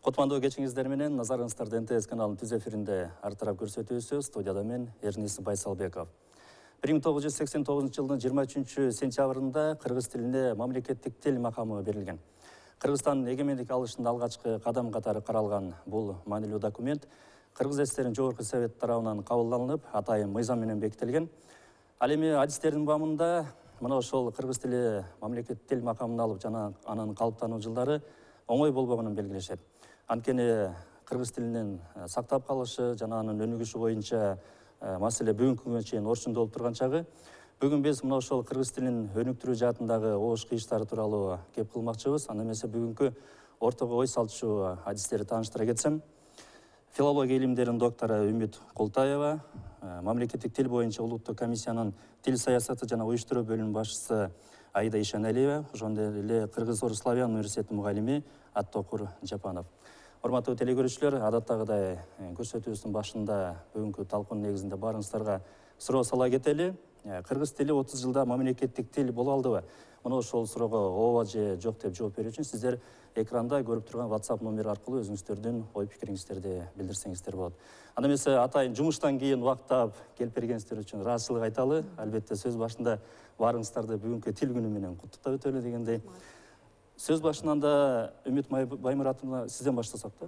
Кутмандуу кечиңиздер менен назарыңыздар НТС каналынын түз эфиринде ар тарап көрсөтүүсү. Студияда мен Эрнис Байсалбеков. 1989 жылдын 23 сентябрында кыргыз тилине мамлекеттик тил макамы берилген. Кыргызстандын эгемендик алышында алгачкы кадам катары каралган бул маанилүү документ Кыргыз ССР Жогорку Совет тарабынан кабылданып, атайын мыйзам менен бекитилген. Ал эми адистердин бамында мына ошол кыргыз тили мамлекеттик тил макамын алып жана анын калыптануу жылдары оңой болбогонун белгилешет. Анткени кыргыз тилинин сактап калышы жана анын өнүгүшү боюнча маселе бүгүнкү күнгө чейин орчундо болуп турган чагы. Бүгүн биз мына ошол кыргыз тилин өнүктүрүү жаатындагы оош кыйыштары тууралуу кеп кылмакчыбыз. Анда эмесе бүгүнкү ортого ой салчу адистерди тааныштыра кетсем, филология илимдеринин доктору Үмүт Култаева, мамлекеттик тил боюнча улуттук комиссиянын тил саясаты жана уюштуруу бөлүмүнүн башчысы Аида Ишаналиева, ошондой эле Кыргыз-Орус славян университетинин мугалими Аттокур Жапанов. Урматтуу телекөрүүчүлөр, адаттагыдай көрсөтүүбүздүн башында бүгүнкү талкуун негизинде баарыңыздарга суроо сала кетели. Кыргыз тили 30 жылда мамлекеттик тил боло алдыбы? Мына ошол суроого ооба же жок деп жооп берүү үчүн сиздер экранда көрүп турган WhatsApp номери аркылуу өзүңүздөрдүн ой пикириңиздерди билдирсеңиздер болот. Анда эмесе атайын жумуштан кийин убактап келип бергениңиздер үчүн ыраазычылык айталы. Албетте сөз башында баарыңыздарды бүгүнкү тил күнү менен куттуктап өтөлү дегендей. Сөз башынан да Үмүт Баймуратовна сизден баштасак да.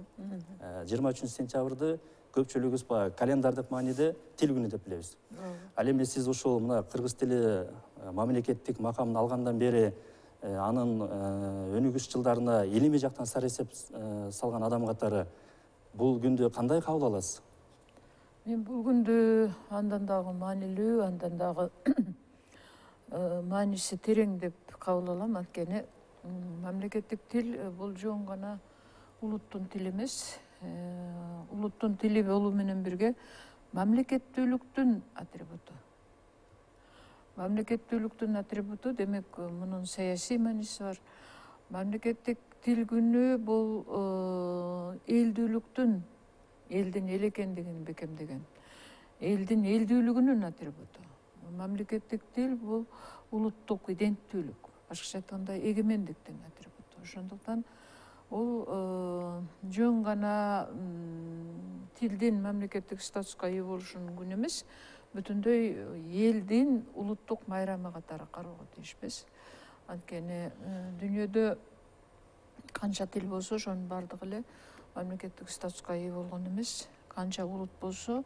23 сентябрды көпчүлүгүбүз календардык мааниде тил күнү деп билебиз. Ал эми сиз ушул мына кыргыз тили мамлекеттик макамын алгандан бери анын өнүгүш жылдарына илимий жактан сар эсеп салган адам катары бул күндү кандай кабыл аласыз? Мен бул күндү андан дагы маанилүү, андан дагы мааниси терең деп кабыл алам. Анткени мамлекеттик тил бул жөн гана улуттун тили эмес, улуттун тили болуу менен бирге мамлекеттүүлүктүн атрибуту. Мамлекеттүүлүктүн атрибуту демек мунун саясий мааниси бар. Мамлекеттик тил күнү бул элдүүлүктүн, элдин эл экендигин бекемдеген, элдин элдүүлүгүнүн атрибуту. Мамлекеттик тил бул улуттук иденттүүлүк, башкача айтканда эгемендиктин атрибуту. Ошондуктан ол жөн гана тилдин мамлекеттик статуска ээ болушунун күнү эмес, бүтүндөй элдин улуттук майрамы катары кароого тийишпиз. Анткени дүйнөдө канча тил болсо ошонун баардыгы эле мамлекеттик статуска ээ болгон эмес, канча улут болсо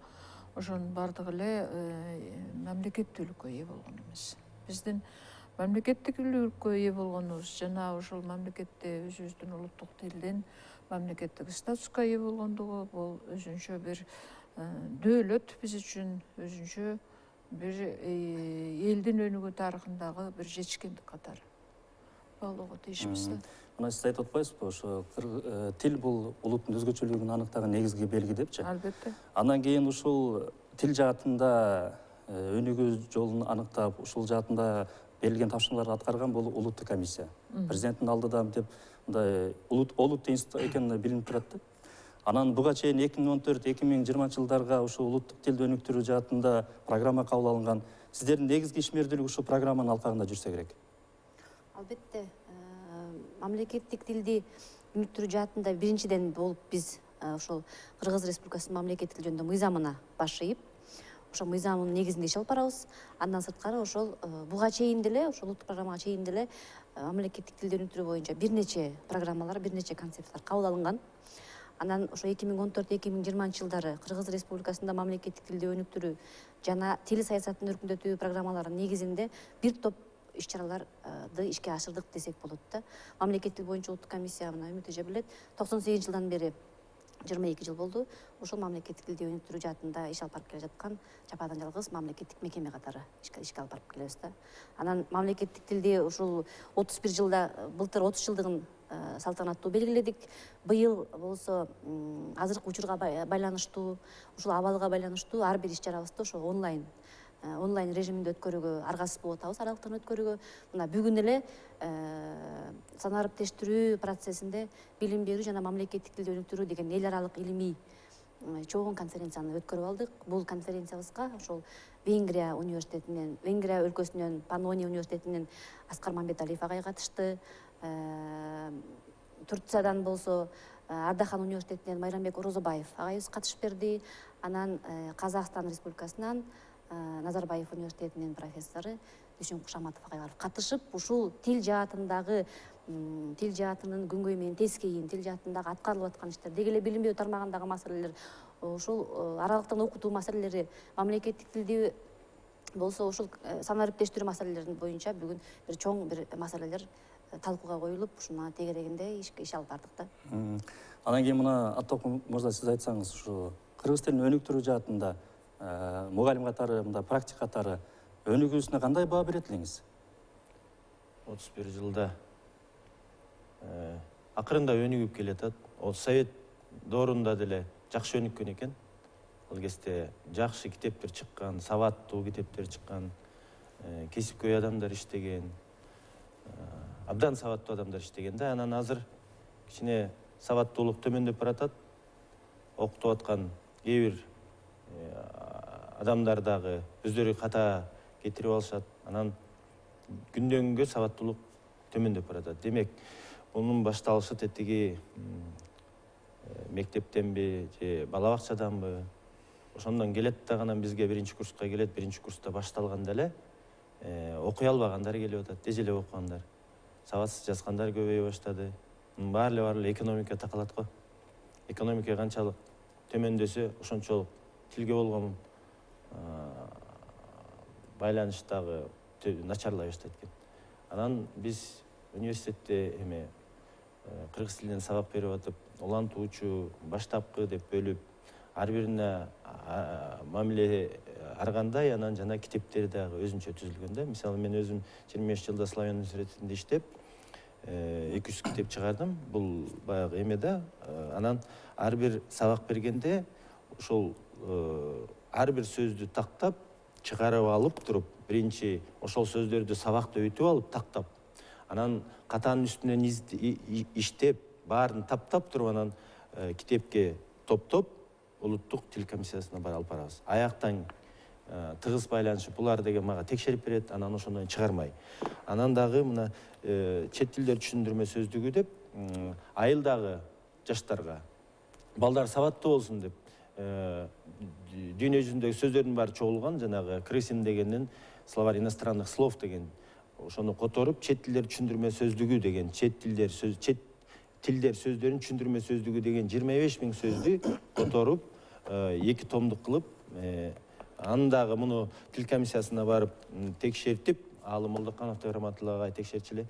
ошонун баардыгы эле мамлекеттүүлүккө ээ болгон эмес. Биздин мамлекеттүүлүккө ээ болгонубуз жана ошол мамлекетте өзүбүздүн улуттук тилдин мамлекеттик статуска ээ болгондугу бул өзүнчө бир дөөлөт биз үчүн, өзүнчө бир элдин өнүгүү тарыхындагы бир жетишкендик катары баалоого тийишпиз да. Мына сиз айтып атпайсызбы, ошо тил бул улуттун өзгөчөлүгүн аныктаган негизги белги депчи? Албетте. Андан кийин ушул тил жаатында өнүгүү жолун аныктап, ушул жаатында берилген тапшырмаларды аткарган бул улуттук комиссия. Президенттин алдыда деп мындай олут институт экени билинип турат да. Анан буга чейин 2014-2020 жылдарга ушул улуттук тилди өнүктүрүү жаатында программа кабыл алынган. Сиздердин негизги ишмердүүлүк ушул программанын алкагында жүрсө керек. Албетте, мамлекеттик тилди өнүктүрүү жаатында биринчиден болуп биз ошол Кыргыз Республикасынын мамлекеттик тил жөнүндө мыйзамына баш ийип, ошол мыйзамдын негизинде иш алып барабыз. Андан сырткары ошол буга чейин деле, ошол улуттук программага чейин деле мамлекеттик тилди өнүктүрүү боюнча бир нече программалар, бир нече концепциялар кабыл алынган. Анан ошо 2014-2020 жылдары Кыргыз Республикасында мамлекеттик тилди өнүктүрүү жана тил саясатын өркүндөтүү программаларынын негизинде бир топ иш-чараларды ишке ашырдык десек болот да. Мамлекеттик тил боюнча улуттук комиссия мына Үмүт эже билет, 98 жылдан бери 22 жыл болду. Ошол мамлекеттик тилди өнүктүрүү жаатында иш алып барып келе жаткан жападан жалгыз мамлекеттик мекеме катары ишке алып барып келебиз да. Анан мамлекеттик тилди ушул 31 жылда былтыр 30 жылдыгын салтанаттуу белгиледик. Быйыл болсо азыркы учурга байланыштуу, ушул абалга байланыштуу ар бир иш-чарабызды ошо онлайн режиминде өткөрүүгө аргасыз болуп атабыз, аралыктан өткөрүүгө. Мына бүгүн эле сан ариптештирүү процессинде билим берүү жана мамлекеттик тилди өнүктүрүү деген эл аралык илимий чоң конференцияны өткөрүп алдык. Бул конференциябызга ошол Венгрия өлкөсүнөн Паннония университетинен Аскар Мамбеталиев агай катышты. Турциядан болсо Ардахан университетинен Майрамбек Орозобаев агайыбыз катышып берди. Анан Казакстан Республикасынан Назарбаев университетинин профессору Дүйшөн Кушаматов агайлар катышып, ушул тил жаатындагы тил жаатынын күнгөй менен тескейин, тил жаатындагы аткарылып аткан иштер, деги эле билим берүү тармагындагы маселелер, ушул аралыктан окутуу маселелери, мамлекеттик тилди болсо ушул сан ариптештирүү маселелерин боюнча бүгүн бир чоң бир маселелер талкууга коюлуп, ушуна тегерегинде иш алып бардык да. Анан кийин мына Атток мырза сиз айтсаңыз, ушу кыргыз тилин өнүктүрүү жаатында мугалим катары, мында практик катары өнүгүүсүнө кандай баа берет элеңиз? 31 жылда акырында өнүгүп келатат. Совет доорунда деле жакшы өнүккөн экен. Ал кезде жакшы китептер чыккан, сабаттуу китептер чыккан, кесипкөй адамдар иштеген, абдан сабаттуу адамдар иштеген да. Анан азыр кичине сабаттуулук төмөндөп баратат. Окутуп аткан кээ бир адамдар дагы өздөрү ката кетирип алышат. Анан күндөн күнгө сабаттуулук төмөндөп баратат. Демек, мунун башталышы тетиги мектептенби же бала бакчаданбы, ошондон келет да, анан бизге биринчи курска келет, биринчи курста башталганда эле окуй албагандар келип атат, эже эле окугандар, сабатсыз жазгандар көбөйө баштады. Баары эле экономика такалат го. Экономика канчалык төмөндөсө, ошончолук тилге болгон байланыш дагы начарлай баштайт экен. Анан биз университетте кыргыз тилинен сабак берип атып, улантуучу, баштапкы деп бөлүп, ар бирине мамиле аргандай, анан жана китептери дагы өзүнчө түзүлгөн да. Мисалы, мен өзүм 25 жылда Славян университетинде иштеп, 200 китеп чыгардым. Бул баягы эме да. Анан ар бир сабак бергенде ошол ар бир сөздү тактап, чыгарып алып туруп, биринчи ошол сөздөрдү сабакта өтүп алып, тактап, анан катанын үстүнөн иштеп, баарын таптап туруп, анан китепке топтоп, улуттук тил комиссиясына алып барабыз. Аяктан тыгыз байланышып, булар деген мага текшерип берет, анан ошондон чыгармай. Анан дагы мына чет тилдер түшүндүрмө сөздүгү деп, айылдагы жаштарга балдар сабаттуу болсун деп, дүйнө жүзүндөгү сөздөрдүн баары чогулган, жанагы Крысин дегендин словарь иностранных слов деген, ошону которуп, чет тилдер түшүндүрмө сөздүгү деген, чет тилдер сөздөрүн түшүндүрмө сөздүгү деген 25 000 сөздү которуп, 2 томдук кылып, андагы муну тил комиссиясына барып текшертип, Алым Молдоканов деп Раматулла агай текшерчиле,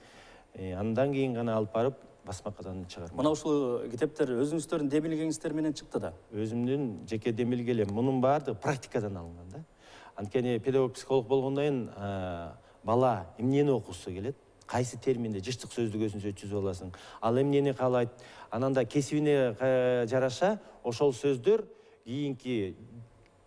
андан кийин гана алып барып басмакадан чыгармак. Мына ушул китептер өзүңүздөрдүн демилгеңиздер менен чыкты да. Өзүмдүн жеке демилгелем. Мунун баардыгы практикадан алынган да. Анткени педагог психолог болгондон кийин бала эмнени окуусу келет, кайсы терминде жыштык сөздүк өзүнчө түзүп аласың, ал эмнени каалайт, анан да кесибине жараша ошол сөздөр кийинки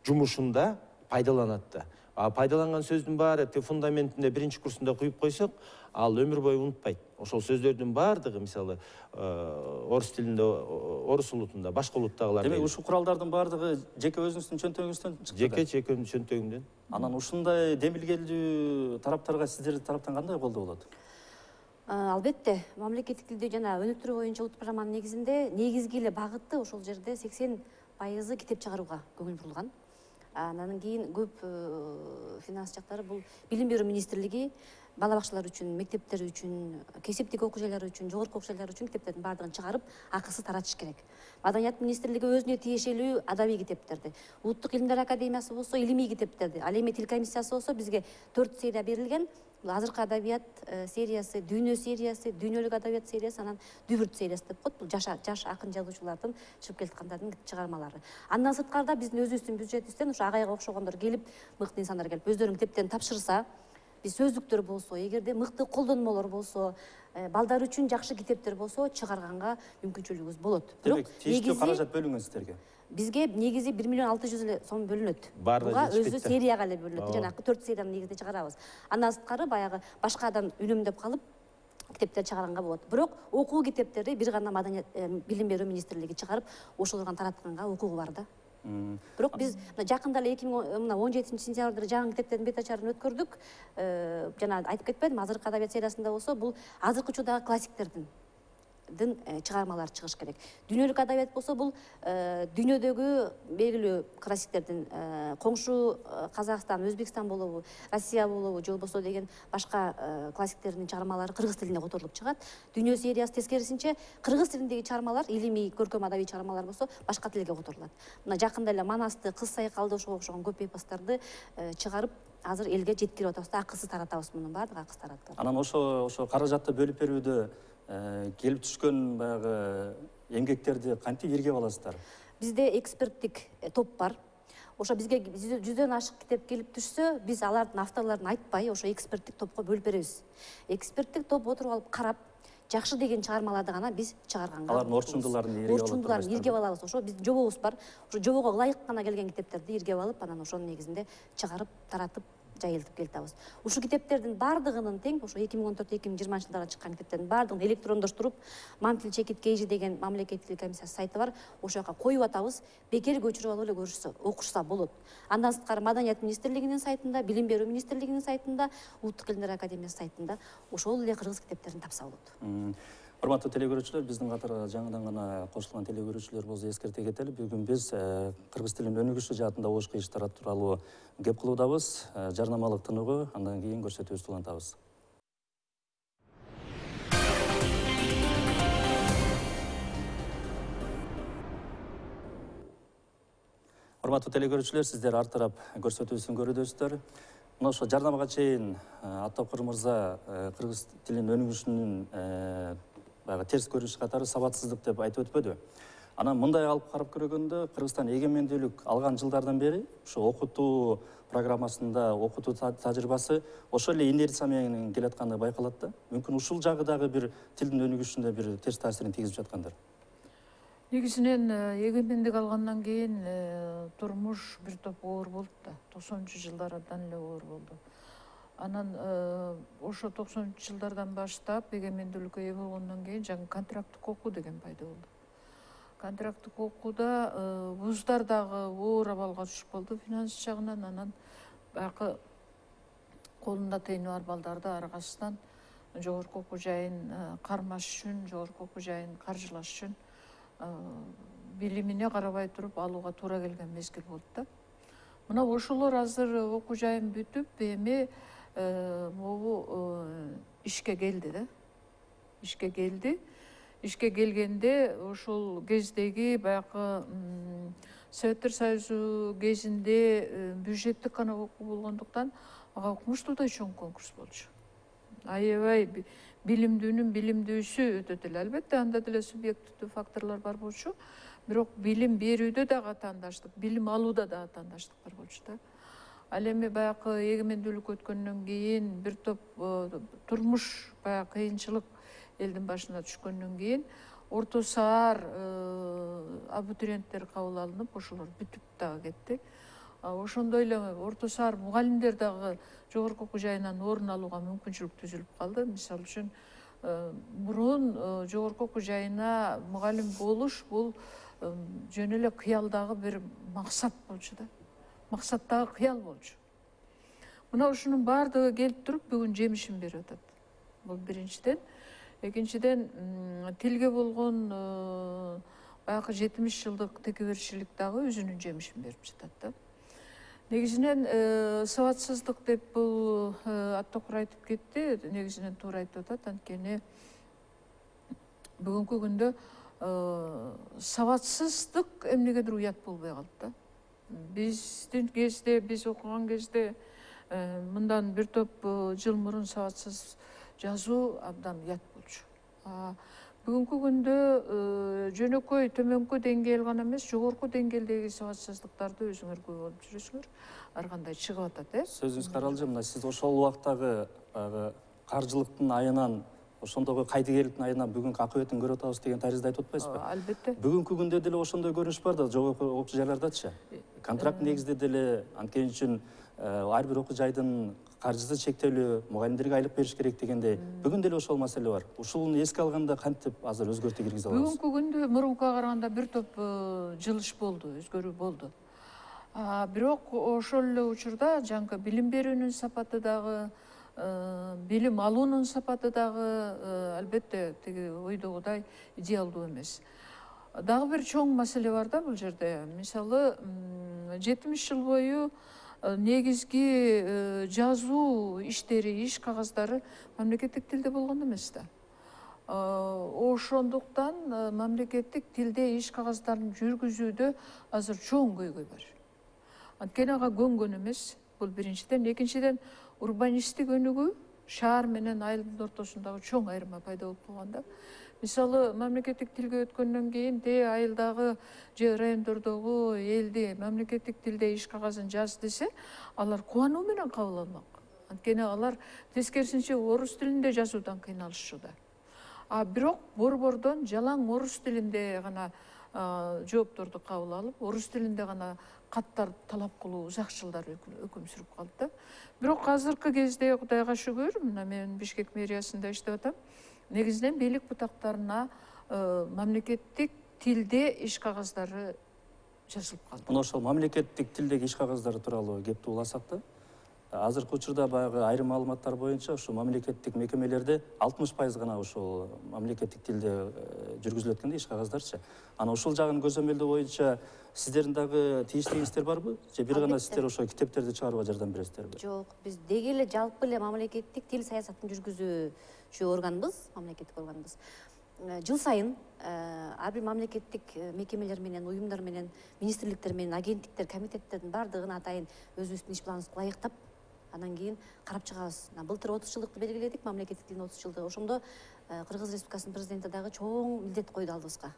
жумушунда пайдаланат да. Пайдаланган сөздүн баары фундаментинде биринчи курсунда куюп койсок, ал өмүр бою унутпайт. Ошол сөздөрдүн баардыгы, мисалы, орус тилинде, орус улутунда, башка улуттагылар. Демек, ушул куралдардын баардыгы жеке өзүңүздүн чөнтөгүңүздөн чыкты. Жеке чөнтөгүмдөн. Анан ушундай демилгелүү тараптарга сиздердин тараптан кандай колдоо болот? Албетте, мамлекеттик тилди жана өнүктүрүү боюнча улуттук программанын негизинде негизги эле багыты ошол жерде 80% китеп чыгарууга көңүл бурулган. Анан кийин көп финанс жактары бул билим берүү министрлиги бала бакчалар үчүн, мектептер үчүн, кесиптик окуу жайлары үчүн, жогорку окуу жайлары үчүн китептердин баардыгын чыгарып, акысыз таратыш керек. Маданият министрлиги өзүнө тиешелүү адабий китептерди, Улуттук илимдер академиясы болсо илимий китептерди, ал эми тил комиссиясы болсо бизге 4 серия берилген. Бул азыркы адабият сериясы, дүйнө сериясы, дүйнөлүк адабият сериясы, анан дүбүрт сериясы деп коет. Бул жаш акын жазуучулардын чыгып келаткандардын чыгармалары. Андан сырткарда биздин өзүбүздүн бюджетибизден ушу агайга окшогондор келип, мыкты инсандар келип өздөрүнүн китептерин тапшырса, биз сөздүктөр болсо, эгерде мыкты колдонмолор болсо, балдар үчүн жакшы китептер болсо, чыгарганга мүмкүнчүлүгүбүз болот. Демек, тийиштүү каражат бөлүнгөн сиздерге. Бизге негизи 1 600 000 сом бөлүнөт. Буга өзү серияга эле бөлүнөт. Жанагы 4 серияны негизде чыгарабыз. Андан сырткары баягы башкадан үнөмдөп калып китептер чыгарганга болот. Бирок окуу китептерди бир гана Маданият билим берүү министрлиги чыгарып, ошолордон таратканга укугу бар да. Бирок биз жакында эле 17 сентябрда жаңы китептердин бет ачарын өткөрдүк. Жана айтып кетпедимби, азыркы адабият сериясында болсо, бул азыркы учурдагы классиктердин чыгармалары чыгыш керек. Дүйнөлүк адабият болсо бул дүйнөдөгү белгилүү классиктердин коңшу Казакстан, Өзбекстан болобу, Россия болобу, же болбосо деген башка классиктердин чыгармалары кыргыз тилине которулуп чыгат. Дүйнө сериясы тескерисинче кыргыз тилиндеги чыгармалар, илимий, көркөм адабий чыгармалар болсо башка тилге которулат. Мына жакында эле Манасты, Кыз сайкалды ошого окшогон көп эпостарды чыгарып азыр элге жеткирип атабыз да, акысыз таратабыз, мунун баардыгы акысыз таратылат. Анан ошо каражатты бөлүп берүүдө келип түшкөн баягы эмгектерди кантип иргеп аласыздар? Бизде эксперттик топ бар. Ошо бизге 100дөн ашык китеп келип түшсө, биз алардын авторлорун айтпай, ошо эксперттик топко бөлүп беребиз. Эксперттик топ отуруп алып карап, жакшы деген чыгармаларды гана биз чыгарганга. Алардын орчундуларын иргеп алабыз. Ошо биздин жобобуз бар. Ошо жобого ылайык гана келген китептерди иргеп алып, анан ошонун негизинде чыгарып, таратып, жайылтып келтабыз. Ушул китептердин бардыгынын тең, ошо 2014-2020 жылдарда чыккан китептердин бардыгын электрондоштуруп, Мантил Чекит Кейжи деген мамлекеттик комиссия сайты бар. Ошол жака коюп атабыз. Бекер көчүрүп алып эле көрүшсө, окушса болот. Андан сырткары Маданият министрлигинин сайтында, Билим берүү министрлигинин сайтында, Улуттук илимдер академиясы сайтында ошол эле кыргыз китептерин тапса болот. Урматтуу телекөрүүчүлөр, биздин катарга жаңыдан гана кошулган телекөрүүчүлөр болсо эскерте кетели. Бүгүн биз кыргыз тилинин өнүгүшү жаатында ошко иштер тууралуу кеп кылуудабыз. Жарнамалык тыныгуу, андан кийин көрсөтүүбүздү улантабыз. Урматтуу телекөрүүчүлөр, сиздер ар тарап көрсөтүүсүн көрүдөсүздөр. Мына ошо жарнамага чейин Аттапкыр мырза кыргыз тилинин өнүгүшүнүн терс көрүнүш катары сабатсыздык деп айтып өтпөдү. Анан мындай алып карап көргөндө Кыргызстан эгемендүүлүк алган жылдардан бери ушу окутуу программасында окутуу тажрыйбасы ошол эле инерция менен келатканы байкалат да. Мүмкүн ушул жагы дагы бир тилдин өнүгүшүндө бир терс таасирин тийгизип жаткандыр. Негизинен эгемендик алгандан кийин турмуш бир топ оор болду да. 90-жылдар абдан эле оор болду. Анан ошо 90-жылдардан баштап эгемендүүлүккө ээ болгондон кийин жаңы контракттык окуу деген пайда болду. Контракттык окууда вуздар дагы оор абалга түшүп болду финанс жагынан. Анан баягы колунда тыйыны бар балдарды ар кайсысынан жогорку окуу жайын кармаш үчүн, жогорку окуу жайын каржылаш үчүн билимине карабай туруп алууга туура келген мезгил болду да. Мына ошолор азыр окуу жайын бүтүп, эми могу ишке келди да. Ишке келди. Ишке келгенде ошол кездеги баягы Советтер Союзу кезинде бюджеттик гана окуу болгондуктан ага укмуштуудай чоң конкурс болчу. Аябай билимдүүнүн билимдүүсү өтөт эле. Албетте анда деле субъективдүү факторлор бар болчу. Бирок билим берүүдө дагы атаандаштык, билим алууда дагы атаандаштык бар болчу да. Ал эми баягы эгемендүүлүк өткөндөн кийин бир топ турмуш баягы кыйынчылык элдин башына түшкөндөн кийин орто саар абитуриенттер кабыл алынып, ошолор бүтүп дагы кетти. Ошондой эле орто саар мугалимдер дагы жогорку окуу жайынан орун алууга мүмкүнчүлүк түзүлүп калды. Мисалы үчүн мурун жогорку окуу жайына мугалим болуш бул жөн эле кыялдагы бир максат болчу да. Максаттагы кыял болчу. Мына ушунун баардыгы келип туруп бүгүн жемишин берип атат. Бул биринчиден. Экинчиден, тилге болгон баягы 70 жылдык текеберчилик дагы өзүнүн жемишин берип жатат да. Негизинен сабатсыздык деп бул Аттакыр айтып кетти, негизинен туура айтып атат. Анткени бүгүнкү күндө сабатсыздык эмнегедир уят болбой калды да. Биздин кезде, биз окуган кезде мындан бир топ жыл мурун сабатсыз жазуу абдан уят болчу. Бүгүнкү күндө жөнөкөй төмөнкү деңгээл гана эмес, жогорку деңгээлдеги сабатсыздыктарды өзүңөр көрүп алып жүрөсүңөр. Ар кандай чыгып атат, Сөзүңүз каралжы, мына сиз ошол убактагы каржылыктын айынан, ошондогу кайдыгерликтин айынан бүгүнкү акыбетин көрүп атабыз деген таризде айтып атпайсызбы? Албетте. Бүгүнкү күндө деле ошондой көрүнүш бар да, жогорку окуу жайлардачы. Контракт негизде деле анткени үчүн ар бир окуу жайдын каржысы чектелүү, мугалимдерге айлык бериш керек дегендей. Бүгүн деле ошол маселе бар. Ушуну эске алганда кантип азыр өзгөртүү киргизе алабыз? Бүгүнкү күндө мурункуга караганда бир топ жылыш болду, өзгөрүү болду. Бирок ошол эле учурда жаңы билим берүүнүн сапаты дагы билим алуунун сапаты дагы албетте тиги ойдогудай идеалдуу эмес. Дагы бир чоң маселе бар да бул жерде. Мисалы 70 жыл бою негизги жазуу иштери, иш кагаздары мамлекеттик тилде болгон эмес да. Ошондуктан мамлекеттик тилде иш кагаздарын жүргүзүүдө азыр чоң көйгөй бар. Анткени ага көнгөн эмес. Бул биринчиден, экинчиден урбанисттик өнүгүү шаар менен айылдын ортосундагы чоң айырма пайда болуп калган да. Мисалы мамлекеттик тилге өткөндөн кийин айылдагы же райондордогу элди мамлекеттик тилде иш кагазын жаз десе, алар кубануу менен кабыл алмак. Анткени алар тескерисинче орус тилинде жазуудан кыйналышууда. Бирок борбордон жалаң орус тилинде гана жоопторду кабыл алып, орус тилинде гана каттар талап кылуу узак жылдар өкүм сүрүп калды да. Бирок азыркы кезде Кудайга шүгүр, мына мен Бишкек мэриясында иштеп атам. Негизинен бийлик бутактарына мамлекеттик тилде иш кагаздары жазылып калды. Мына ошол мамлекеттик тилдеги иш кагаздары тууралуу кепти уласак да, азыркы учурда баягы айрым маалыматтар боюнча ушу мамлекеттик мекемелерде 60% гана ошол мамлекеттик тилде жүргүзүлөт экен да иш кагаздарчы. Ана ушул жагын көзөмөлдөө боюнча сиздердин дагы тийиштигиңиздер барбы? Же бир гана сиздер ошо китептерди чыгарууга жардам бересиздерби? Жок, биз деги эле жалпы эле мамлекеттик тил саясатын жүргүзүүчү органбыз, мамлекеттик органбыз. Жыл сайын ар бир мамлекеттик мекемелер менен, уюмдар менен, министрликтер менен, агенттиктер, комитеттердин бардыгын атайын өзүбүздүн иш планыбызды ылайыктап, андан кийин карап чыгабыз. Былтыр 30 жылдыкты белгиледик, мамлекеттик тилдин 30 жылдыгы. Ошондо Кыргыз Республикасынын президенти дагы чоң милдет койду алдыбызга.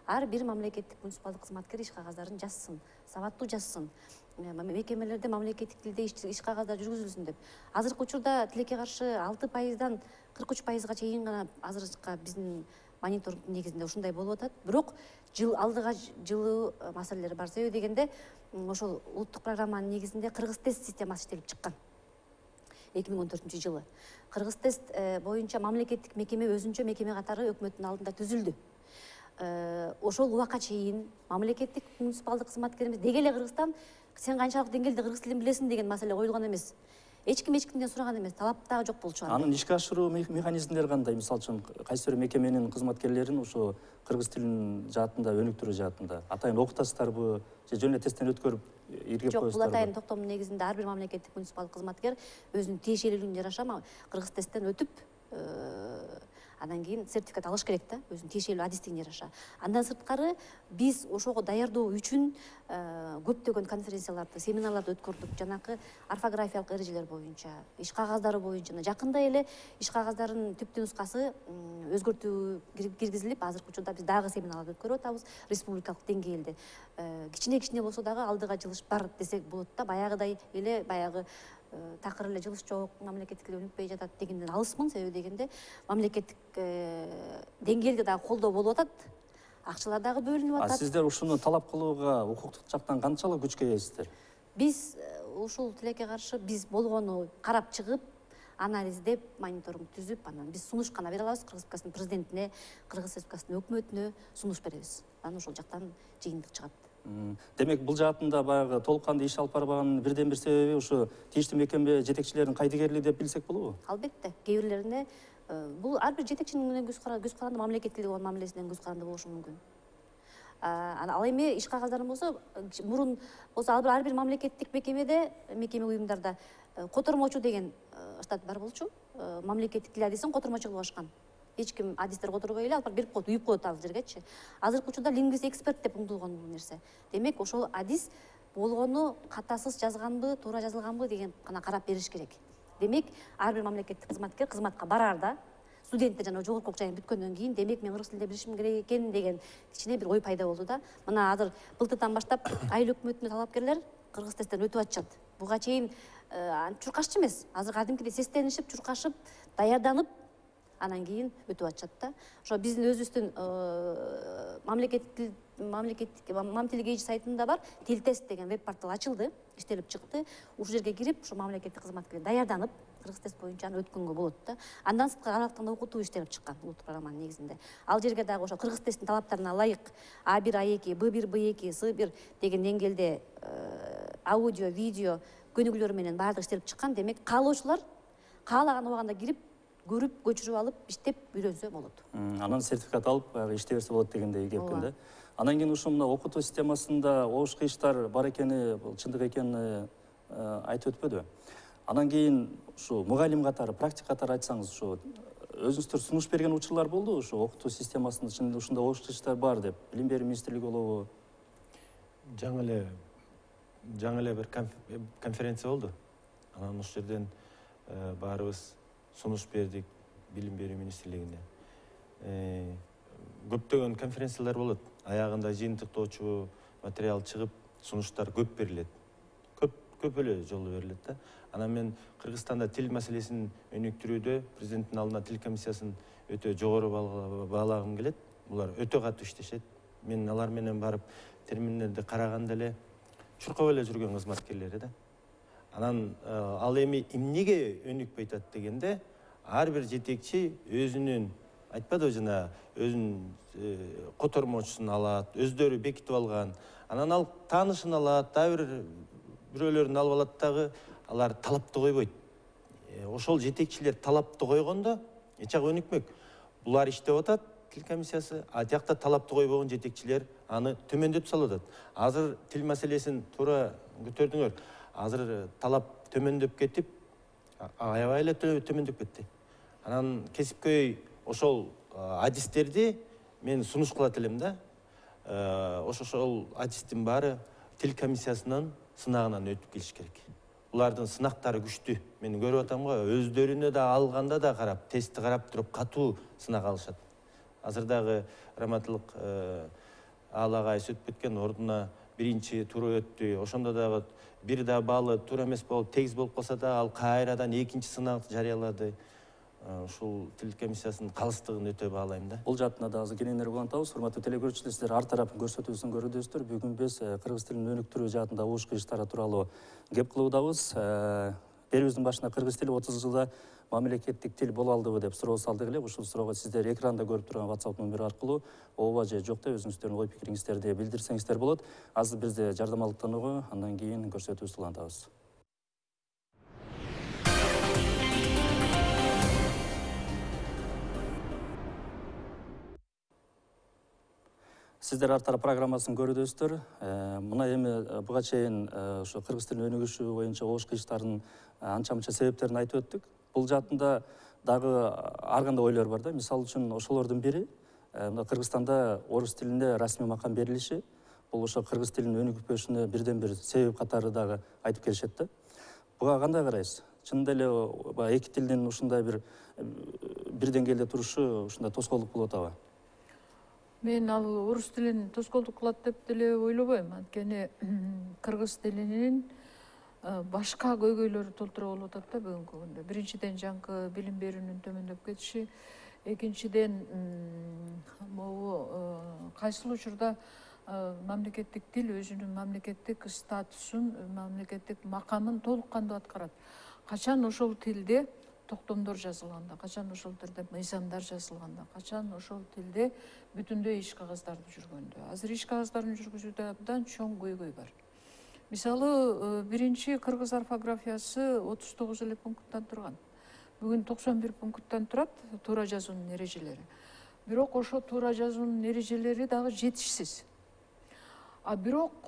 Ар бир мамлекеттик муниципалдык кызматкер иш кагаздарын жазсын, сабаттуу жазсын. Мекемелерде мамлекеттик тилде иш кагаздар жүргүзүлсүн деп. Азыркы учурда тилекке каршы 6%дан 43%га чейин гана азыркы биздин мониторинг негизинде ушундай болуп атат. Бирок алдыга жылуу маселелер бар. Себеби дегенде ошол улуттук программанын негизинде Кыргыз тест системасы иштелип чыккан. 2014-жылы. Кыргыз тест боюнча мамлекеттик мекеме өзүнчө мекеме катары өкмөттүн алдында түзүлдү. Ошол убакка чейин мамлекеттик муниципалдык кызматкерибиз деги эле Кыргызстан сен канчалык деңгээлде кыргыз тилин билесиң деген маселе коюлган эмес. Эч кимден сураган эмес, талап дагы жок болчу. Анын ишке ашыруу механизмдери кандай? Мисалы үчүн кайсы бир мекеменин кызматкерлерин ошо кыргыз тилин жаатында өнүктүрүү жаатында атайын окутасыздарбы же жөн эле тесттен өткөрүп иргеп коесуздарбы? Жок, бул атайын токтомдун негизинде ар бир мамлекеттик муниципалдык кызматкер өзүнүн тиешелүүлүгүн жараша кыргыз тесттен өтүп, андан кийин сертификат алыш керек да, өзүнүн тиешелүү адистигине жараша. Андан сырткары биз ошого даярдоо үчүн көптөгөн конференцияларды, семинарларды өткөрдүк. Жанакы орфографиялык эрежелер боюнча, иш кагаздары боюнча. Жакында эле иш кагаздарын түптүү нускасы өзгөртүү киргизилип, азыркы учурда биз дагы семинарларды өткөрүп атабыз республикалык деңгээлде. Кичине болсо дагы алдыга жылыш бар десек болот да, баягыдай эле такыр эле жылыш жок, мамлекеттик тил өнүкпөй жатат дегенден алысмын. Себеби дегенде мамлекеттик деңгээлде дагы колдоо болуп атат, акчалар дагы бөлүнүп атат. Сиздер ушуну талап кылууга укуктук жактан канчалык күчкө ээсиздер? Биз ушул тилекке каршы биз болгону карап чыгып, анализдеп, мониторинг түзүп, анан биз сунуш гана бере алабыз Кыргыз Республикасынын президентине, Кыргыз Республикасынын өкмөтүнө сунуш беребиз. Анан ошол жактан жыйынтык чыгат. Демек бул жаатында баягы толук кандуу иш алып барбаганын бирден бир себеби ушу тийиштүү мекеме жетекчилеринин кайдыгерлиги деп билсек болобу? Албетте, кээ бирлерине бул ар бир жетекчинин көз каранды мамлекеттик тилге болгон мамилесинен көз каранды болушу мүмкүн. Ал эми иш кагаздарын болсо, мурун болсо ар бир мамлекеттик мекемеде, мекеме уюмдарда котормочу деген штат бар болчу. Мамлекеттик тил адисин котормочу кылып ашкан. Эч ким адистер которбой эле алып берип коет, уюп коет ал жергечи. Азыркы учурда лингвист эксперт деп уңдулган бул нерсе. Демек ошол адис болгону катасыз жазганбы, туура жазылганбы деген гана карап бериш керек. Демек ар бир мамлекеттик кызматкер кызматка барарда студенттер жана жогорку окуу жайын бүткөндөн кийин демек мен кыргыз тилинде билишим керек экен деген кичине бир ой пайда болду да. Мына азыр былтырдан баштап айыл өкмөтүнө талапкерлер кыргыз тесттен өтүп атышат. Буга чейин чуркашчы эмес, азыр кадимкидей сестенишип, чуркашып, даярданып, анан кийин өтүп атышат да. Ошо биздин өзүбүздүн мамлекеттик мамтил KG сайтында бар тил тест деген веб портал ачылды, иштелип чыкты. Ушул жерге кирип, ошо мамлекеттик кызматкерлер даярданып, кыргыз тест боюнча өткөнгө болот да. Андан сырткары аралыктагы окутуу иштелип чыккан улуттук программанын негизинде. Ал жерге дагы ошо кыргыз тесттин талаптарына ылайык A1, A2, B1, B2, C1 деген деңгээлде аудио, видео көнүгүүлөр менен баардыгы иштелип чыккан. Демек каалоочулар каалаган убагында кирип көрүп көчүрүп алып иштеп үйрөнсө болот. Анан сертификат алып иштей берсе болот дегендей кепкен да. Анан кийин ушул мына окутуу системасында ош кыйыштар бар экени, бул чындык экенин айтып өтпөдүбү? Анан кийин ушу мугалим катары, практик катары айтсаңыз, ушу өзүңүздөр сунуш берген учурлар болду, ушу окутуу системасында чын ушундай ош кыйыштар бар деп, билим берүү министрлиги болобу? жаңы эле бир конференция болду. Анан ошол жерден баарыбыз сунуш бердик билим берүү министрлигине. Көптөгөн конференциялар болот. Аягында жыйынтыктоочу материал чыгып, сунуштар көп берилет. Көп эле жолу берилет да. Анан мен Кыргызстанда тил маселесин өнүктүрүүдө президенттин алдына тил комиссиясын өтө жогору баалагым келет. Булар өтө катуу иштешет. Мен алар менен барып терминдерди караганда эле чуркап эле жүргөн кызматкерлери да. Анан ал эми эмнеге өнүкпөй атат дегенде, ар бир жетекчи өзүнүн айтпадыбы жана өзүнүн котормочусун алат, өздөрү бекитип алган. Анан ал таанышын алат, дагы бирөөлөрүн алып алат дагы, алар талапты койбойт. Ошол жетекчилер талапты койгондо эч жак өнүкмөк. Булар иштеп атат, тил комиссиясы, а жакта талапты койбогон жетекчилер аны төмөндөтүп салып атат. Азыр тил маселесин туура көтөрдүңөр. Азыр талап төмөндөп кетип, аябай эле төмөндөп кетти. Анан кесипкөй ошол адистерди мен сунуш кылат элем да. Ошол адистин баары тил комиссиясынын сынагынан өтүп келиш керек. Булардын сынактары күчтүү. Мен көрүп атам го, өздөрүнө да алганда да карап, тестти карап туруп катуу сынак алышат. Азыр дагы Раматылык Алагай өтүп кеткен ордуна биринчи туру өттү. Ошондо дагы бир да баалы туура эмес болуп, тегиз болуп калса да, ал кайрадан экинчи сынак жарыялады. Ушул тил комиссиясынын калыстыгын өтө баалайм да. Бул жаатында да азыр кененирээк улантабыз. Урматтуу телекөрүүчүлөр, сиздер ар тараптын көрсөтүүсүн көрүдүсүздөр. Бүгүн биз кыргыз тилин өнүктүрүү жаатында ош кыйыштары тууралуу кеп кылуудабыз. Берүүбүздүн башында кыргыз тили 30 жылда мамлекеттик тил боло алдыбы деп суроо салдык элек. Ушул суроого сиздер экранда көрүп турган WhatsApp номери аркылуу ооба же жок деп өзүңүздөрдүн ой пикириңиздерди билдирсеңиздер болот. Азыр бизде жардамалыктанууга, андан кийин көрсөтүүбүздү улантабыз. Сиздер ар тарап программасын көрүдүсүздөр. Мына эми буга чейин ошо кыргыз тилин өнүгүшү боюнча ош кыйыштардын анча-мынча себептерин айтып өттүк. Бул жаатында дагы ар кандай ойлор бар да. Мисалы үчүн ошолордун бири мына Кыргызстанда орус тилине расмий макам берилиши. Бул ошо кыргыз тилинин өнүгүпөшүнө бирден бир себеп катары дагы айтып келишет да. Буга кандай карайсыз? Чынында эле эки тилдин ушундай бир деңгээлде турушу ушундай тоскоолдук болуп атабы? Мен ал орус тилин тоскоолдук кылат деп деле ойлобойм. Анткени кыргыз тилинин башка көйгөйлөрү толтура болуп атат да бүгүнкү күндө. Биринчиден жаңкы билим берүүнүн төмөндөп кетиши, экинчиден могу кайсыл учурда мамлекеттик тил өзүнүн мамлекеттик статусун, мамлекеттик макамын толук кандуу аткарат. Качан ошол тилде токтомдор жазылганда, качан ошол тилде мыйзамдар жазылганда, качан ошол тилде бүтүндөй иш кагаздарды жүргөндө. Азыр иш кагаздарын жүргүзүүдө абдан чоң көйгөй бар. Мисалы, биринчи кыргыз орфографиясы 39 эле пункттан турган. Бүгүн 91 пункттан турат туура жазуунун эрежелери. Бирок ошо туура жазуунун эрежелери дагы жетишсиз. Бирок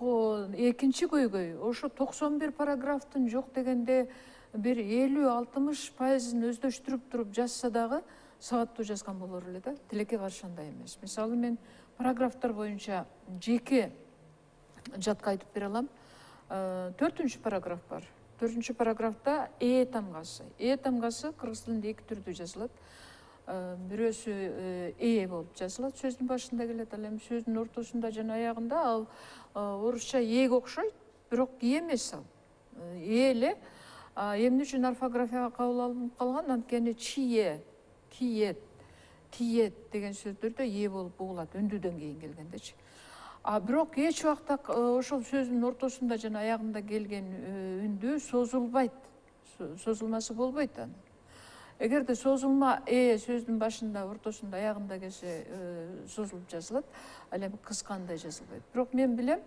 экинчи көйгөй, ошо 91 параграфтын жок дегенде бир 50-60% өздөштүрүп туруп жазса дагы сабаттуу жазган болор эле да. Тилекке каршы андай эмес. Мисалы, мен параграфтар боюнча жеке жатка айтып бере алам. 4-чү параграф бар. 4-чү параграфта тамгасы. Тамгасы кыргыз тилинде эки түрдүү жазылат. Бирөөсү болуп жазылат, сөздүн башында келет, ал эми сөздүн ортосунда жана аягында. Ал орусча ге окшойт, бирок эмес ал. Эле эмне үчүн орфографияга кабыл алынып калган? Анткени чие, киет, тиет деген сөздөрдө болуп угулат, үндүдөн кийин келгендечи. Бирок эч убакта ошол сөздүн ортосунда жана аягында келген үндү созулбайт. Созулмасы болбойт аны. Эгерде созулма сөздүн башында, ортосунда, аягында келсе созулуп жазылат, ал эми кыскандай жазылбайт. Бирок мен билем,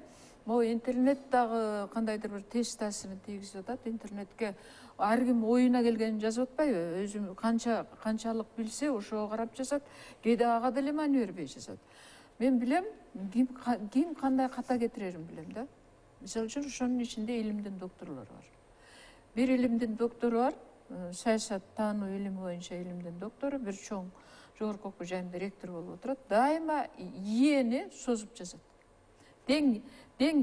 Могу интернет дагы кандайдыр бир терс таасирин тийгизип атат. Интернетке ар ким оюна келгенин жазып атпайбы? Өзү канчалык билсе ошого карап жазат. Кээде ага деле маани бербей жазат. Мен билем, ким кандай ката кетирерин билем да. Мисалы үчүн ошонун ичинде илимдин докторлору бар. Бир илимдин доктору бар, саясат таануу илими боюнча илимдин доктору, бир чоң жогорку окуу жайында ректор болуп отурат. Дайыма ийени созуп жазат. Дең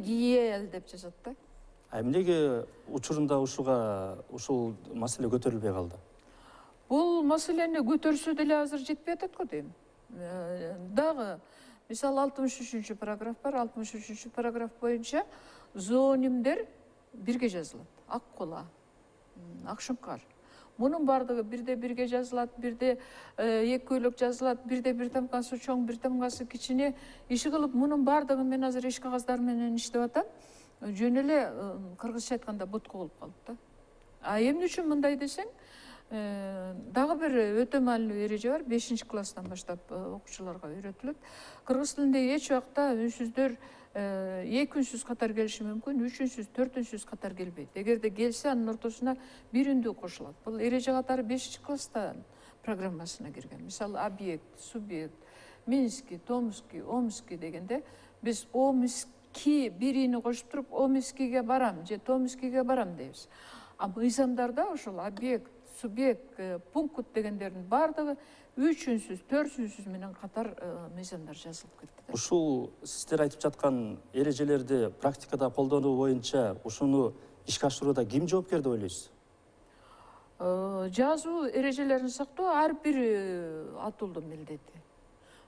ел деп жазат да. Эмнеге учурунда ушул маселе көтөрүлбөй калды? Бул маселени көтөрсө деле азыр жетпей атат го дейм. Дагы мисалы 63 параграф бар. 63 параграф боюнча зоонимдер бирге жазылат. Ак кола, ак шуңкар. Мунун бардыгы бирде жазылат, бирде эки көйлөк жазылат, бирде бир тамкасы чоң, бир тамкасы кичине. Иши кылып мунун бардыгын мен азыр иш кагаздары менен иштеп атам. Жөн эле кыргызча айтканда ботко болуп калып да. А эмне үчүн мындай десең, дагы бир өтө маанилүү эреже бар. 5-класстан баштап окуучуларга үйрөтүлөт. Кыргыз тилинде эч убакта үнсүздөр 2 үнсүз катар келиши мүмкүн, 3 үнсүз, 4 үнсүз катар келбейт. Эгерде келсе, анын ортосуна бир үндүү кошулат. Бул эреже катары 5-класстан программасына кирген. Мисалы объект, субъект, Минский, Томский, Омский дегенде биз Омский бирини кошуп туруп Омскийге барам же Томскийге барам дейбиз. А мыйзамдарда ошол объект, субъект, пункт дегендердин бардыгы 3 үнсүз, 4 үнсүз менен катар мыйзамдар жазылып кетти. Ушул сиздер айтып жаткан эрежелерди практикада колдонуу боюнча ушуну ишке ашырууда ким жоопкер деп ойлойсуз? Жазуу эрежелерин сактоо ар бир атуулдун милдети.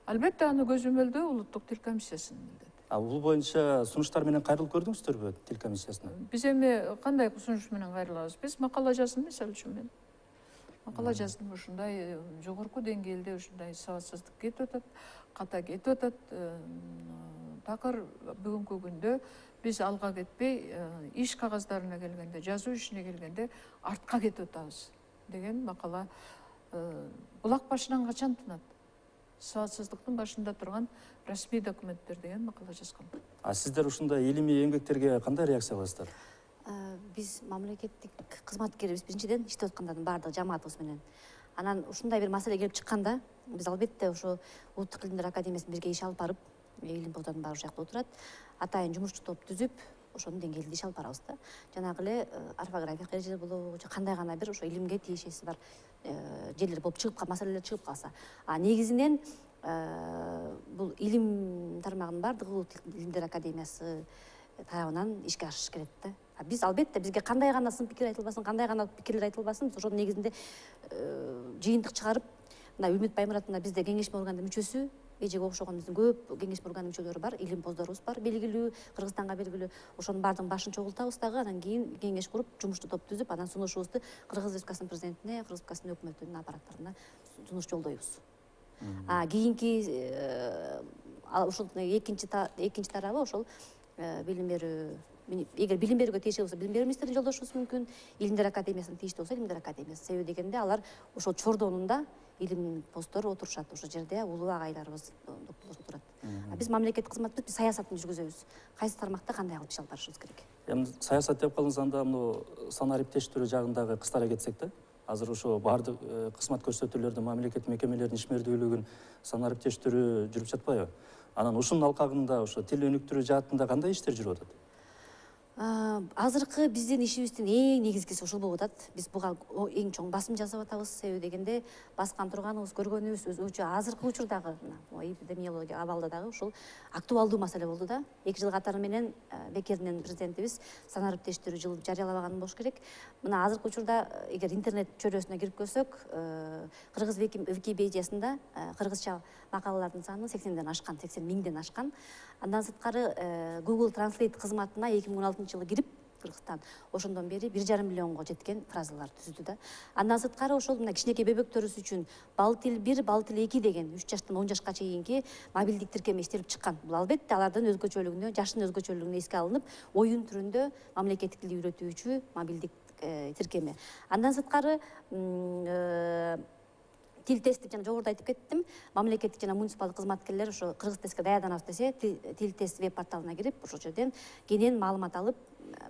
Албетте аны көзөмөлдөө улуттук тил комиссиясынын милдети. Бул боюнча сунуштар менен кайрылып көрдүңүздөрбү тил комиссиясына? Биз эми кандай сунуш менен кайрылабыз? Биз макала жаздым, мисалы үчүн мен. Макала жаздым, ушундай жогорку деңгээлде ушундай сабатсыздык кетип атат, ката кетип атат. Такыр бүгүнкү күндө биз алга кетпей, иш кагаздарына келгенде, жазуу ишине келгенде артка кетип атабыз деген макала. Булак башынан качан тынат? Сабатсыздыктын башында турган расмий документтер деген макала жазгам. Сиздер ушундай илимий эмгектерге кандай реакция кыласыздар? Биз мамлекеттик кызматкербиз, биринчиден иштеп аткандардын баардыгы жамаатыбыз менен. Анан ушундай бир маселе келип чыкканда, биз албетте ошо Улуттук илимдер академиясына бирге иш алып барып, илимпоздордун баары ошол жакта отурат, атайын жумушчу топ түзүп, ошонун деңгээлинде иш алып барабыз да. Жанагы эле орфографиялык эрежелер болобу, же кандай гана бир ошо илимге тиешеси бар жерлер болуп чыгып, маселелер чыгып калса. Негизинен бул илим тармагынын баардыгы Улуттук илимдер академиясы тарабынан ишке ашыш керек да. Биз албетте бизге кандай гана сын пикир айтылбасын, кандай гана пикирлер айтылбасын, биз ошонун негизинде жыйынтык чыгарып, мына Үмүт Баймурат мына бизде кеңешме органдын мүчөсү, эжеге окшогон биздин көп кеңешме органдын мүчөлөрү бар, илимпоздорубуз бар, белгилүү, Кыргызстанга белгилүү. Ошонун баардыгын башын чогултабыз дагы, анан кийин кеңеш куруп, жумуштуу топ түзүп, анан сунушубузду Кыргыз Республикасынын президентине, Кыргыз Республикасынын өкмөтүнүн аппараттарына сунуш жолдойбуз. Кийинки ушул экинчи тарабы ошол билим берүү. Эгер билим берүүгө тийиштүү болсо, билим берүү министрин жолдошубуз мүмкүн, Илимдер академиясына тийиштүү болсо, Илимдер академиясы. Себеби дегенде алар ошол чордонунда илим посттор отурушат, ошол жерде улуу агайларыбыз отурат. Биз мамлекеттик кызматпыз, биз саясатын жүргүзөбүз. Кайсы тармакта кандай кылып иш алып барышыбыз керек. Эми саясат деп калыңыз, анда муну сан ариптештирүү жагындагы кыстара кетсек да, азыр ошо баардык кызмат көрсөтүүлөрдүн, мамлекеттик мекемелердин ишмердүүлүгүн сан ариптештирүү жүрүп жатпайбы? Анан ушунун алкагында ошо тил өнүктүрүү жаатында кандай иштер жүрүп атат? Азыркы биздин ишибиздин эң негизгиси ушул болуп атат. Биз буга эң чоң басым жасап атабыз. Себеби дегенде баскан турганыбыз, көргөнүбүз өзүнчө азыркы учурдагы эпидемиология абалда дагы ушул актуалдуу маселе болду да. 2 жыл катары менен бекеринен президентибиз сан ариптештирүү жылын жарыялабаган болуш керек. Мына азыркы учурда эгер интернет чөйрөсүнө кирип көрсөк, Кыргыз Википедиясында кыргызча макалалардын саны 80ден ашкан, 80 миңден ашкан. Андан сырткары Google Translate кызматына 2016 жылы кирип, Кыргызстан ошондон бери 1,5 миллионго жеткен фразалар түзүлдү да. Андан сырткары ошол мына кичинекей бөбөктөрүбүз үчүн бал тил 1, бал тил 2 деген 3 жаштан 10 жашка чейинки мобилдик тиркеме иштелип чыккан. Бул албетте алардын өзгөчөлүгүнө, жаштын өзгөчөлүгүнө эске алынып, оюн түрүндө мамлекеттик тилди үйрөтүүчү мобилдик тиркеме. Андан сырткары тил тест деп жана жогоруда айтып кеттим, мамлекеттик жана муниципалдык кызматкерлер ошо кыргыз тестке даярданабыз десе, тил тест веб порталына кирип, ошол жерден кенен маалымат алып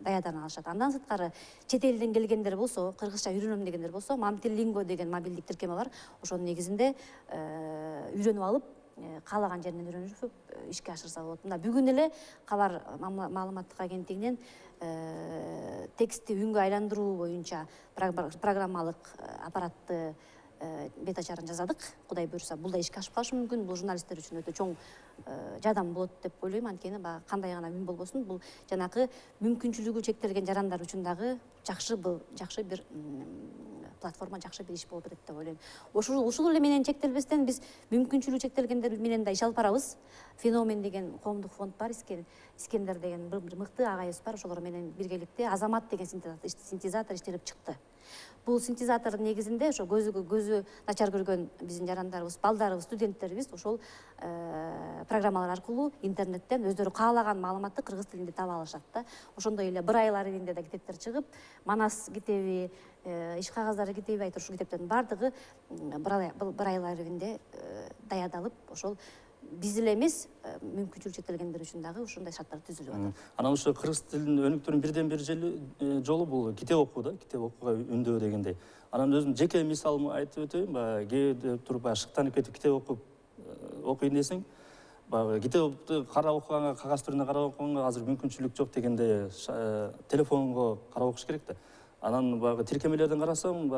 даярдана алышат. Андан сырткары чет элден келгендер болсо, кыргызча үйрөнөм дегендер болсо, Мамтил-Линго деген мобилдик тиркеме бар. Ошонун негизинде үйрөнүп алып, каалаган жеринен үйрөнүп ишке ашырса болот. Мына бүгүн эле кабар маалыматтык агенттигинен текстти үнгө айландыруу боюнча программалык аппаратты бет ачарын жасадык. Кудай буйруса, бул да ишке ашып калышы мүмкүн. Бул журналисттер үчүн өтө чоң жардам болот деп ойлойм. Анткени кандай гана мин болбосун, бул жанакы мүмкүнчүлүгү чектелген жарандар үчүн дагы жакшы бир платформа, жакшы бир иш болуп берет деп ойлойм. Ушул эле менен чектелбестен биз мүмкүнчүлүгү чектелгендер менен да иш алып барабыз. Феномен деген коомдук фонд бар, Искендер деген бир мыкты агайыбыз бар. Ошолор менен биргеликте Азамат деген синтезатор иштелип чыкты. Бул синтезатордун негизинде ошо көзү начар көргөн биздин жарандарыбыз, балдарыбыз, студенттерибиз ошол программалар аркылуу интернеттен өздөрү каалаган маалыматты кыргыз тилинде таба алышат да. Ошондой эле Быр айлар элинде да китептер чыгып, Манас китеби, иш кагаздары китеби, айтор ушул китептердин баардыгы Быр айлар элинде даярдалып, ошол биз эле эмес, мүмкүнчүлүгү чектелгендер үчүн дагы ушундай шарттар түзүлүп атат. Анан ошо кыргыз тилинин өнүктүрүүнүн бирден бир жолу бул китеп окуу да, китеп окууга үндөө дегендей. Анан өзүм жеке мисалымды айтып өтөйүн, кээде туруп шыктанып кетип китеп окуйн десең, китепти карап окуганга, кагаз түрүндө карап окуганга азыр мүмкүнчүлүк жок дегенде телефонго карап окуш керек да. Анан тиркемелерден карасам,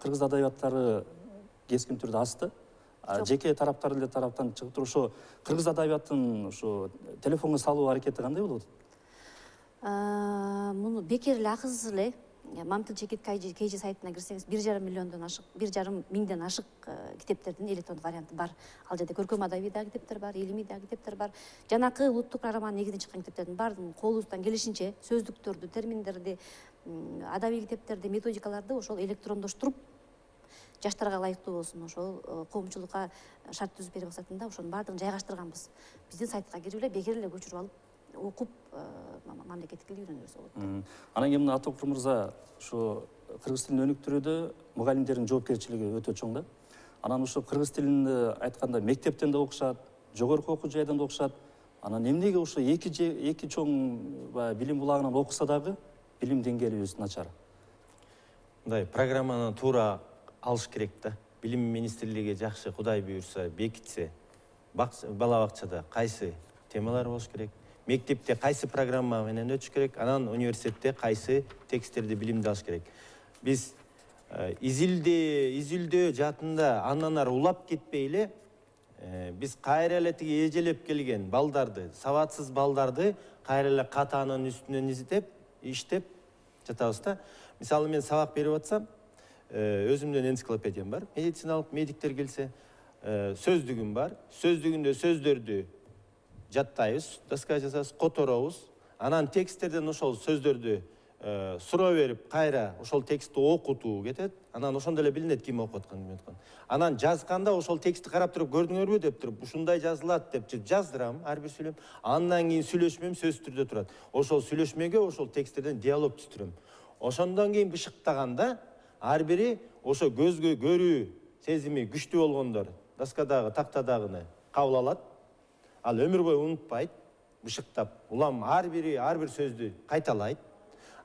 кыргыз адабияттары кескин түрдө асты. Жеке тараптар эле тараптан чыгып туруп, ошо кыргыз адабияттын ошо телефонго салуу аракети кандай болот? Муну бекер эле акысыз эле Мамтил Чекит KG сайтына кирсеңиз 1,5 миллиондон ашык, 1,5 миңден ашык китептердин электрондук варианты бар. Ал жерде көркөм адабий да китептер бар, илимий да китептер бар. Жанакы улуттук программанын негизинен чыккан китептердин баардыгын колубуздан келишинче сөздүктөрдү, терминдерди, адабий китептерди, методикаларды ошол электрондоштуруп жаштарга ылайыктуу болсун, ошол коомчулукка шарт түзүп берүү максатында ошонун баардыгын жайгаштырганбыз. Биздин сайтка кирип эле бекер эле көчүрүп алып окуп мамлекеттик тилди үйрөнө берсе болот. Анан кийин Атокур мырза, ошо кыргыз тилин өнүктүрүүдө мугалимдердин жоопкерчилиги өтө чоң да. Анан ошо кыргыз тилин айтканда мектептен да окушат, жогорку окуу жайдан да окушат. Анан эмнеге ошо эки чоң билим булагынан окуса дагы билим деңгээлибиз начар? Мындай программаны туура алыш керек да. Билим министрлиги жакшы Кудай буйруса бекитсе, бала бакчада кайсы темалар болуш керек, мектепте кайсы программа менен өтүш керек, анан университетте кайсы тексттерди билимди алыш керек. Биз изилдөө жаатында андан ары улап кетпей эле, биз кайра эле тиги эжелеп келген балдарды, сабатсыз балдарды кайра эле катаанын үстүнөн иштеп жатабыз да. Мисалы мен сабак берип атсам, өзүмдүн энциклопедиям бар, медициналык медиктер келсе, сөздүгүм бар, сөздүгүндө сөздөрдү жаттайбыз, доска жасабыз, которобуз, анан тексттерден ошол сөздөрдү суроо берип, кайра ошол текстти окутуу кетет, анан ошондо эле билинет ким окуп аткан, ким аткан. Анан жазганда ошол текстти карап туруп, көрдүңөрбү деп туруп, ушундай жазылат деп жаздырам, ар бир сүйлөм. Андан кийин сүйлөшмөм сөзсүз түрдө турат. Ошол сүйлөшмөгө ошол тексттерден диалог түзүрөм. Ошондон кийин бышыктаганда ар бири ошо көзгө көрүү сезими күчтүү болгондор доскадагы, тактадагыны кабыл алат. Ал өмүр бою унутпайт, бышыктап, улам ар бир сөздү кайталайт.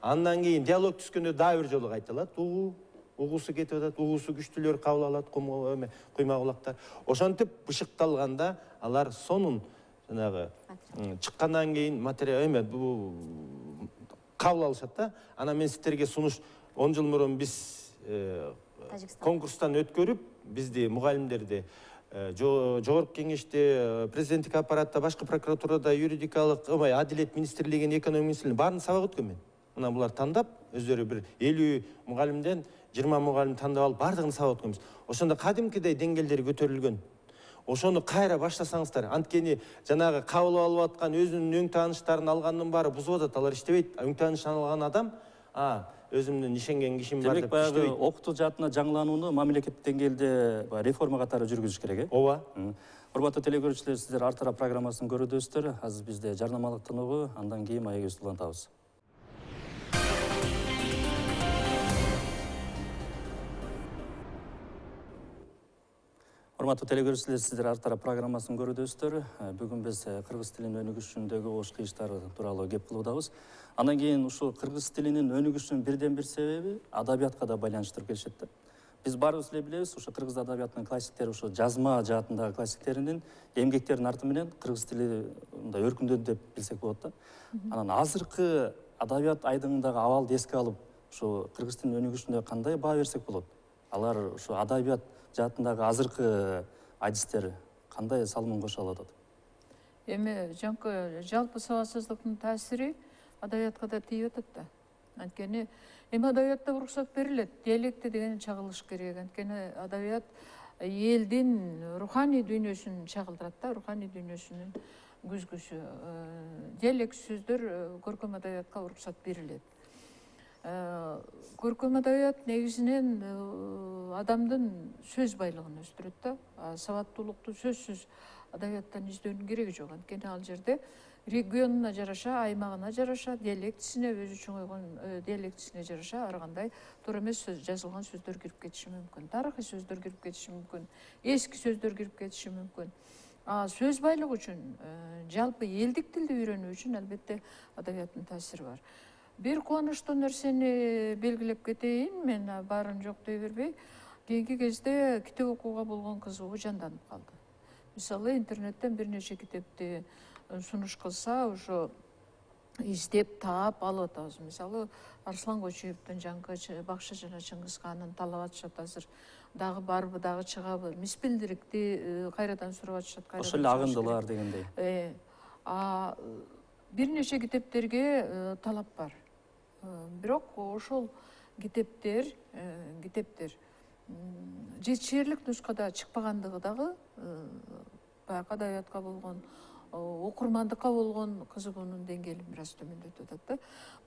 Андан кийин диалог түзгөндө дагы бир жолу кайталат. Угуусу кетип атат, угуусу күчтүүлөр кабыл алат, куйма кулактар. Ошентип бышыкталганда алар сонун жанагы чыккандан кийин материал кабыл алышат да. Анан мен сиздерге сунуш 10 жыл мурун биз конкурстан өткөрүп, бизди мугалимдерди жогорку кеңеште, президенттик аппаратта, башкы прокуратурада, юридикалык, адилет министрлигинин, экономия министрлигинин баарын сабак өткөн мен. Мына булар тандап, өздөрү бир 50 мугалимден 20 мугалим тандап алып, баардыгын сабак өткөнбүз. Ошондо кадимкидей деңгээлдери көтөрүлгөн. Ошону кайра баштасаңыздар, анткени жанагы кабыл алып аткан өзүнүн өң тааныштарын алганын баары бузуп атат, алар иштебейт. Өң таанышын алган адам, өзүмдүн ишенген кишим бар деп иштебейт. Демек, баягы окутуу жаатына жаңыланууну мамлекеттик деңгээлде реформа катары жүргүзүш керек, Ооба. Урматтуу телекөрүүчүлөр, сиздер Ар тарап программасын көрүдүсүздөр. Азыр бизде жарнамалык тыныгуу, андан кийин маегибизди улантабыз. Урматтуу телекөрүүчүлөр, сиздер Ар тарап программасын көрүдөсүздөр. Бүгүн биз кыргыз тилинин өнүгүшүндөгү ош кыйыштары тууралуу кеп кылуудабыз. Андан кийин ушул кыргыз тилинин өнүгүшүнүн бирден бир себеби адабиятка да байланыштырып келишет да. Биз баарыбыз эле билебиз, ушу кыргыз адабиятынын классиктери, ушу жазма жаатындагы классиктеринин эмгектеринин арты менен кыргыз тили мындай өркүндөдү деп билсек болот да. Анан азыркы адабият айдыңындагы абалды эске алып, ушу кыргыз тилинин өнүгүшүндө кандай баа берсек болот? Алар ушу адабият жаатындагы азыркы адистер кандай салымын кошо алат? Эми жалпы сабатсыздыктын таасири адабиятка да тийип атат да. Анткени эми адабиятта уруксат берилет, диалекти деген чагылыш керек. Анткени адабият элдин руханий дүйнөсүн чагылдырат да, руханий дүйнөсүнүн күзгүсү. Диалект сөздөр көркөм адабиятка уруксат берилет. Көркөм адабият негизинен адамдын сөз байлыгын өстүрөт да. Сабаттуулукту сөзсүз адабияттан издөөнүн кереги жок. Анткени ал жерде регионуна жараша, аймагына жараша, диалектисине, өзү чоңойгон диалектисине жараша ар кандай туура эмес жазылган сөздөр кирип кетиши мүмкүн. Тарыхый сөздөр кирип кетиши мүмкүн. Эски сөздөр кирип кетиши мүмкүн. Сөз байлыгы үчүн, жалпы элдик тилди үйрөнүү үчүн албетте адабияттын таасири бар. Бир кубанычтуу нерсени белгилеп кетейин, мен баарын жок дей бербей, кийинки кезде китеп окууга болгон кызыгуу жанданып калды. Мисалы, интернеттен бир нече китепти сунуш кылса, ошо издеп, таап алып атабыз. Мисалы, Арслан Кочуевдин жаңкы Бакшы жана Чыңгыз Ханын талап атышат азыр. Дагы барбы, дагы чыгабы? Миспилдирикти кайрадан сурап атышат. Ошол эле агындылар дегендей. Бир нече китептерге талап бар. Бирок ошол китептер жетишерлик нускада чыкпагандыгы дагы баягы адабиятка болгон, окурмандыкка болгон кызыгуунун деңгээлин бир аз төмөндөтүп атат да.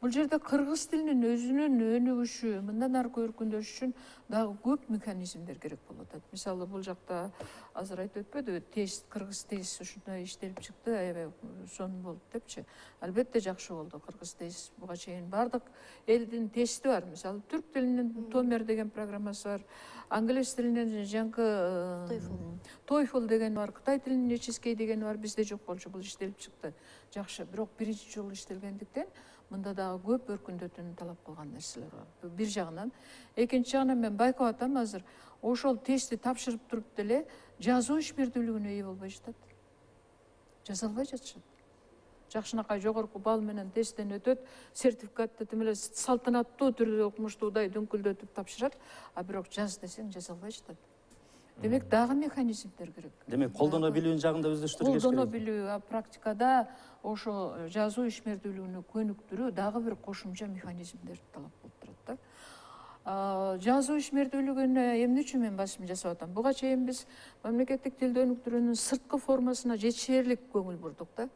Бул жерде кыргыз тилинин өзүнүн өнүгүшү, мындан аркы өркүндөш үчүн дагы көп механизмдер керек болуп атат. Мисалы, бул жакта азыр айтып өтпөдүбү, тест, кыргыз тест ушундай иштелип чыкты, аябай сонун болуп депчи. Албетте жакшы болду. Кыргыз тест буга чейин бардык элдин тести бар. Мисалы, түрк тилинин Томер деген программасы бар. Англис тилинен жаңкы TOEFL деген бар, Кытай тилинин HSK деген бар, бизде жок болчу, бул иштелип чыкты. Жакшы, бирок биринчи жолу иштелгендиктен мында дагы көп өркүндөтүүнү талап кылган нерселер бар. Бир жагынан, экинчи жагынан мен байкап атам, азыр ошол тестти тапшырып туруп деле жазуу ишмердүүлүгүнө ээ болбой жатат. Жаза албай жатышат. Жакшынакай жогорку балл менен тесттен өтөт, сертификатты тим эле салтанаттуу түрдө окумуштуудай дүңкүлдөтүп тапшырат, а бирок жаз десең жаза албай жатат. Демек, дагы механизмдер керек. Демек, колдоно билүүнүн жагында өздөштүрүш керек. Колдоно билүү, практикада ошо жазуу ишмердүүлүгүнө көнүктүрүү дагы бир кошумча механизмдер талап болуп турат да. Жазуу ишмердүүлүгүнө эмне үчүн мен басым жасап атам? Буга чейин биз мамлекеттик тилди өнүктүрүүнүн сырткы формасына жетишерлик көңүл бурдук да.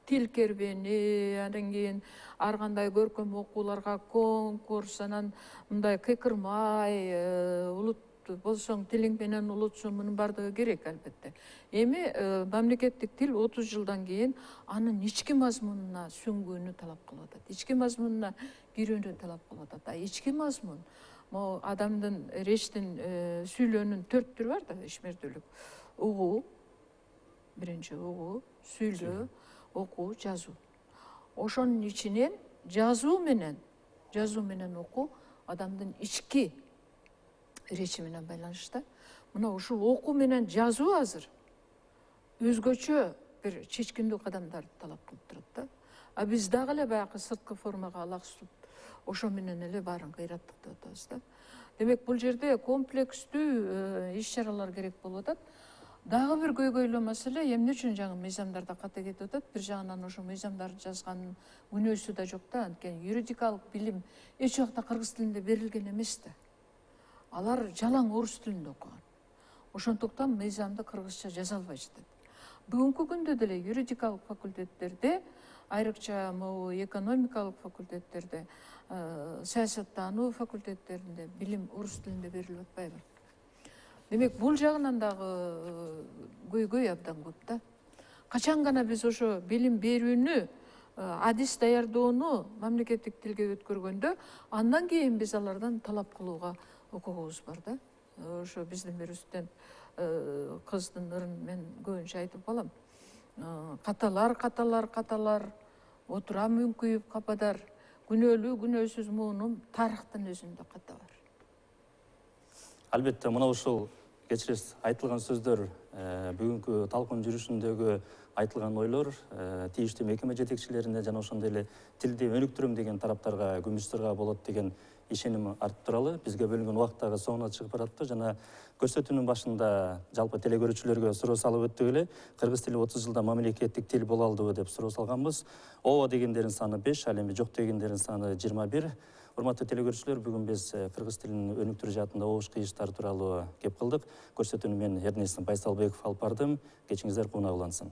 Тил кербени, андан кийин ар кандай көркөм окууларга конкурс, анан мындай кыйкырмай, улут болсоң тилиң менен улутсуң, мунун бардыгы керек албетте. Эми мамлекеттик тил 30 жылдан кийин анын ички мазмунуна сүңгүүнү талап кылып атат. Ички мазмунуна кирүүнү талап кылып атат. Ички мазмун, могу адамдын речтин, сүйлөөнүн 4 түрү бар да, ишмердүүлүк. Угуу, биринчи угуу, сүйлөө, окуу, жазуу. Ошонун ичинен жазуу менен окуу адамдын ички речи менен байланышта. Мына ушул окуу менен жазуу азыр өзгөчө бир чечкиндүү кадамдарды талап кылып турат да. А биз дагы эле баягы сырткы формага алаксып, ошо менен эле баарын кыйраттык деп атабыз да. Демек, бул жерде комплекстүү иш-чаралар керек болуп атат. Дагы бир көйгөйлүү маселе, эмне үчүн жаңы мыйзамдарда ката кетип атат? Бир жагынан ошо мыйзамдарды жазганын күнөөсү да жок да, анткени юридикалык билим эч убакта кыргыз тилинде берилген эмес да. Алар жалаң орус тилинде окуган. Ошондуктан мыйзамды кыргызча жаза албай жатат. Бүгүнкү күндө деле юридикалык факультеттерде, айрыкча могу экономикалык факультеттерде, саясаттануу факультеттеринде билим орус тилинде берилип атпайбы? Демек, бул жагынан дагы көйгөй абдан көп да. Качан гана биз ошо билим берүүнү, адис даярдоону мамлекеттик тилге өткөргөндө, андан кийин биз алардан талап кылууга укугубуз бар да. Ошо биздин бир студент кыздын ырын мен көбүнчө айтып балам. Каталар, отурам үңкүйүп кападар, күнөөлүү күнөөсүз муунум тарыхтын өзүндө ката бар. Албетте, мына ушул кечиресиз айтылган сөздөр, бүгүнкү талкуун жүрүшүндөгү айтылган ойлор тийиштүү мекеме жетекчилерине жана ошондой эле тилди өнүктүрөм деген тараптарга күмүш сырга болот деген ишеним артып туралы. Бизге бөлүнгөн убакыт дагы соңуна чыгып баратты жана көрсөтүүнүн башында жалпы телекөрүүчүлөргө суроо салып өттүк эле. Кыргыз тили 30 жылда мамлекеттик тил боло алдыбы деп суроо салганбыз. Ооба дегендердин саны 5, ал эми жок дегендердин саны 21. Урматтуу телекөрүүчүлөр, бүгүн биз кыргыз тилин өнүктүрүү жаатында обуш кыйыштар тууралуу кеп кылдык. Көрсөтүүнү мен Эрнест Байсалбеков алып бардым. Кечиңиздер кууна улансын.